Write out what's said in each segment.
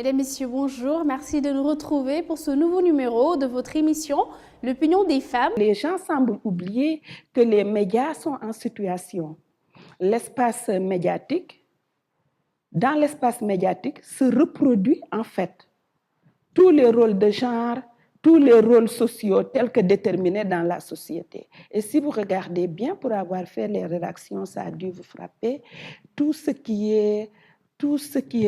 Mesdames, Messieurs, bonjour. Merci de nous retrouver pour ce nouveau numéro de votre émission L'opinion des femmes. Les gens semblent oublier que les médias sont en situation. L'espace médiatique, dans l'espace médiatique, se reproduit en fait tous les rôles de genre, tous les rôles sociaux tels que déterminés dans la société. Et si vous regardez bien, pour avoir fait les rédactions, ça a dû vous frapper, tout ce qui est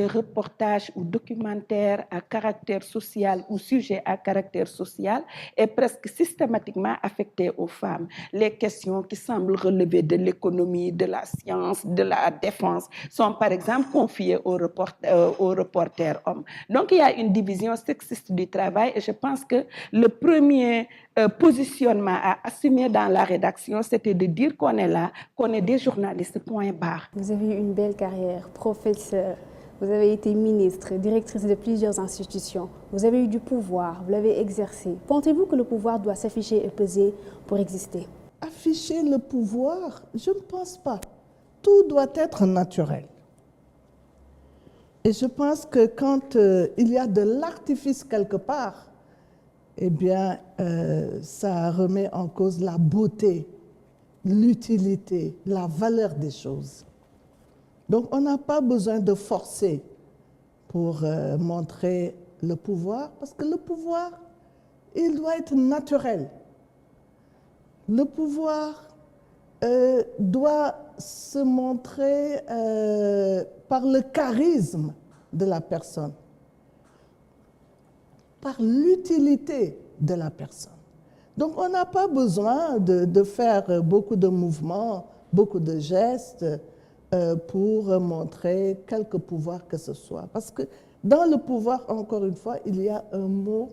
reportage ou documentaire à caractère social ou sujet à caractère social est presque systématiquement affecté aux femmes. Les questions qui semblent relever de l'économie, de la science, de la défense sont par exemple confiées aux reporters hommes. Donc il y a une division sexiste du travail et je pense que le premier positionnement à assumer dans la rédaction, c'était de dire qu'on est là, qu'on est des journalistes, point barre. Vous avez eu une belle carrière, professeur, vous avez été ministre, directrice de plusieurs institutions, vous avez eu du pouvoir, vous l'avez exercé. Pensez-vous que le pouvoir doit s'afficher et peser pour exister? Afficher le pouvoir, je ne pense pas. Tout doit être naturel. Et je pense que quand il y a de l'artifice quelque part, eh bien, ça remet en cause la beauté, l'utilité, la valeur des choses. Donc, on n'a pas besoin de forcer pour montrer le pouvoir, parce que le pouvoir, il doit être naturel. Le pouvoir doit se montrer par le charisme de la personne, par l'utilité de la personne. Donc, on n'a pas besoin de faire beaucoup de mouvements, beaucoup de gestes pour montrer quelque pouvoir que ce soit. Parce que dans le pouvoir, encore une fois, il y a un mot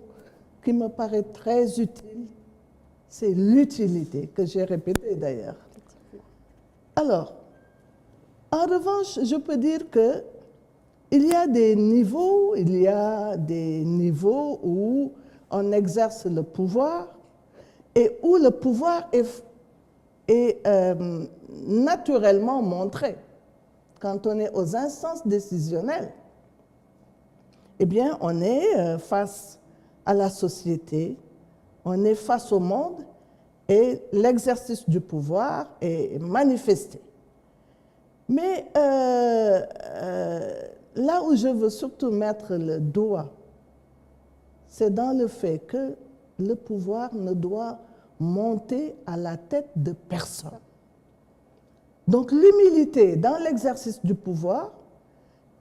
qui me paraît très utile, c'est l'utilité, que j'ai répété d'ailleurs. Alors, en revanche, je peux dire que il y a des niveaux où on exerce le pouvoir et où le pouvoir est naturellement montré. Quand on est aux instances décisionnelles, eh bien, on est face à la société, on est face au monde et l'exercice du pouvoir est manifesté. Mais là où je veux surtout mettre le doigt, c'est dans le fait que le pouvoir ne doit monter à la tête de personne. Donc l'humilité dans l'exercice du pouvoir,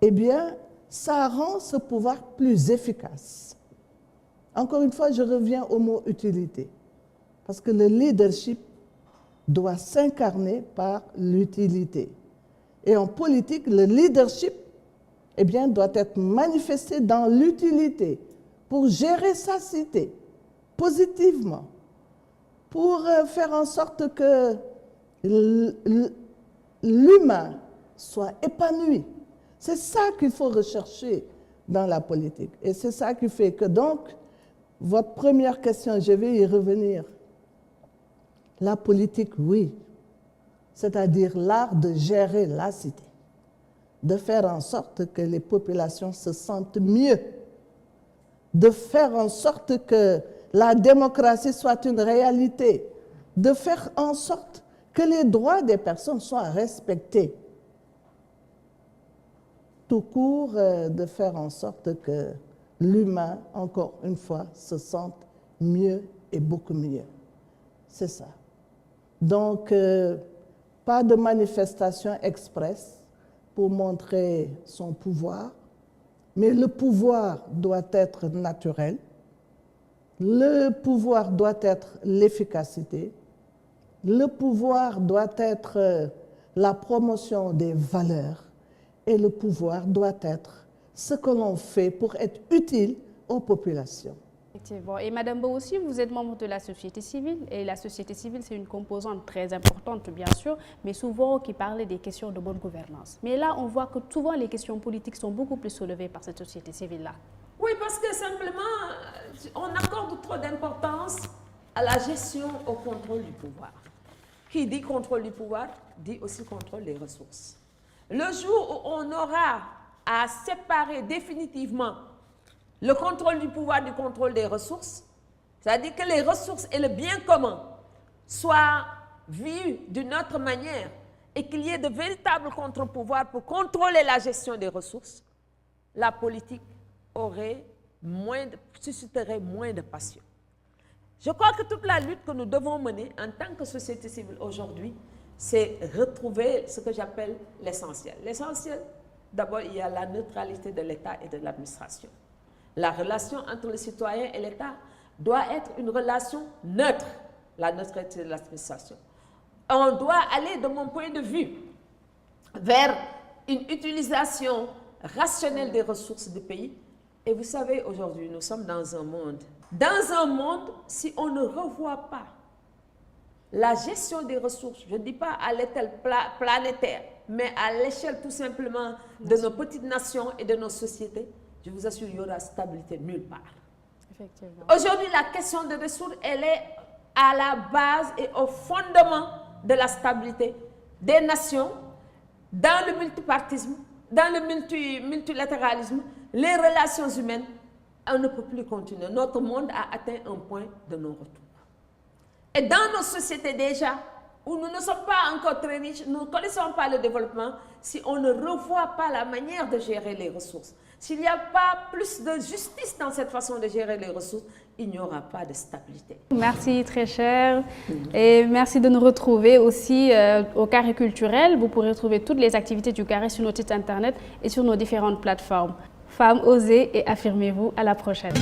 eh bien, ça rend ce pouvoir plus efficace. Encore une fois, je reviens au mot utilité, parce que le leadership doit s'incarner par l'utilité. Et en politique, le leadership, eh bien, doit être manifesté dans l'utilité pour gérer sa cité positivement, pour faire en sorte que l'humain soit épanoui. C'est ça qu'il faut rechercher dans la politique. Et c'est ça qui fait que donc, votre première question, je vais y revenir. La politique, oui, c'est-à-dire l'art de gérer la cité, de faire en sorte que les populations se sentent mieux, de faire en sorte que la démocratie soit une réalité, de faire en sorte que les droits des personnes soient respectés. Tout court, de faire en sorte que l'humain, encore une fois, se sente mieux et beaucoup mieux. C'est ça. Donc, pas de manifestation express pour montrer son pouvoir, mais le pouvoir doit être naturel, le pouvoir doit être l'efficacité, le pouvoir doit être la promotion des valeurs et le pouvoir doit être ce que l'on fait pour être utile aux populations. Effectivement. Et Madame Bo aussi, vous êtes membre de la société civile. Et la société civile, c'est une composante très importante, bien sûr, mais souvent qui parle des questions de bonne gouvernance. Mais là, on voit que souvent les questions politiques sont beaucoup plus soulevées par cette société civile-là. Oui, parce que simplement, on accorde trop d'importance à la gestion, au contrôle du pouvoir. Qui dit contrôle du pouvoir, dit aussi contrôle des ressources. Le jour où on aura à séparer définitivement le contrôle du pouvoir, du contrôle des ressources, c'est-à-dire que les ressources et le bien commun soient vus d'une autre manière et qu'il y ait de véritables contre-pouvoirs pour contrôler la gestion des ressources, la politique susciterait moins de passion. Je crois que toute la lutte que nous devons mener en tant que société civile aujourd'hui, c'est retrouver ce que j'appelle l'essentiel. L'essentiel, d'abord, il y a la neutralité de l'État et de l'administration. La relation entre le citoyen et l'État doit être une relation neutre, la neutralité de l'administration. On doit aller, de mon point de vue, vers une utilisation rationnelle des ressources du pays. Et vous savez, aujourd'hui, nous sommes dans un monde. Dans un monde, si on ne revoit pas la gestion des ressources, je ne dis pas à l'échelle planétaire, mais à l'échelle tout simplement de nos petites nations et de nos sociétés, je vous assure, il y aura stabilité nulle part. Effectivement. Aujourd'hui, la question des ressources, elle est à la base et au fondement de la stabilité des nations, dans le multipartisme, dans le multilatéralisme, les relations humaines. On ne peut plus continuer. Notre monde a atteint un point de non-retour. Et dans nos sociétés déjà, où nous ne sommes pas encore très riches, nous ne connaissons pas le développement, si on ne revoit pas la manière de gérer les ressources, s'il n'y a pas plus de justice dans cette façon de gérer les ressources, il n'y aura pas de stabilité. Merci très cher et merci de nous retrouver aussi au Carré culturel. Vous pourrez trouver toutes les activités du Carré sur notre site internet et sur nos différentes plateformes. Femmes, osez et affirmez-vous. À la prochaine.